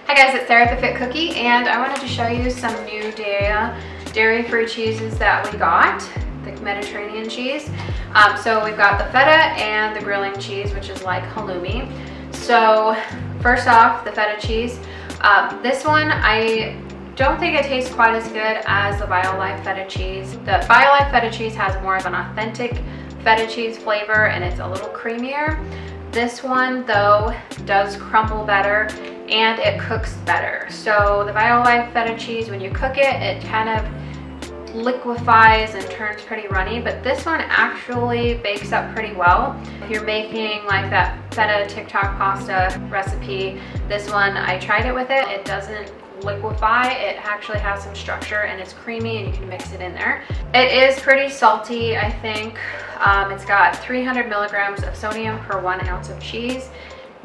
Hi guys, it's Sarah the Fit Cookie, and I wanted to show you some new Daiya dairy-free cheeses that we got, the Mediterranean cheese. So we've got the feta and the grilling cheese, which is like halloumi. So first off, the feta cheese. This one, I don't think it tastes quite as good as the BioLife feta cheese. The BioLife feta cheese has more of an authentic feta cheese flavor and it's a little creamier. This one though does crumble better and it cooks better. So the BioLife feta cheese, when you cook it, it kind of liquefies and turns pretty runny, but this one actually bakes up pretty well. If you're making like that feta TikTok pasta recipe, this one, I tried it with it. It doesn't liquefy, it actually has some structure and it's creamy and you can mix it in there. It is pretty salty, I think. It's got 300 milligrams of sodium per 1 ounce of cheese.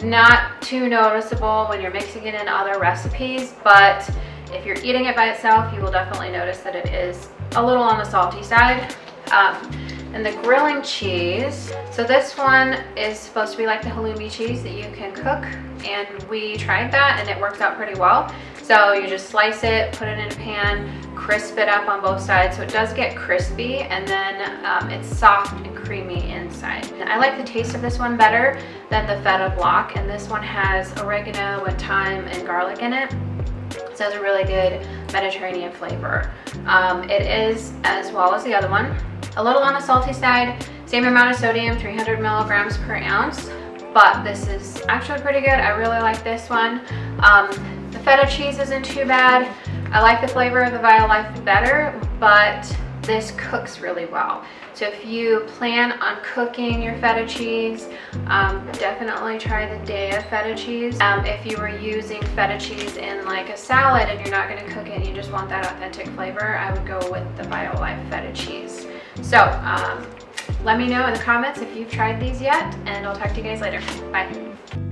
Not too noticeable when you're mixing it in other recipes, but if you're eating it by itself, you will definitely notice that it is a little on the salty side. And the grilling cheese, so this one is supposed to be like the halloumi cheese that you can cook, and we tried that and it works out pretty well. So you just slice it, put it in a pan, crisp it up on both sides so it does get crispy, and then it's soft and creamy inside. And I like the taste of this one better than the feta block, and this one has oregano and thyme and garlic in it. So it's a really good Mediterranean flavor. It is, as well as the other one, a little on the salty side, same amount of sodium, 300 milligrams per ounce, but this is actually pretty good. I really like this one. The feta cheese isn't too bad. I like the flavor of the BioLife better, but this cooks really well. So if you plan on cooking your feta cheese, definitely try the Daiya feta cheese. If you were using feta cheese in like a salad and you're not going to cook it and you just want that authentic flavor, I would go with the BioLife feta cheese. So let me know in the comments if you've tried these yet, and I'll talk to you guys later. Bye.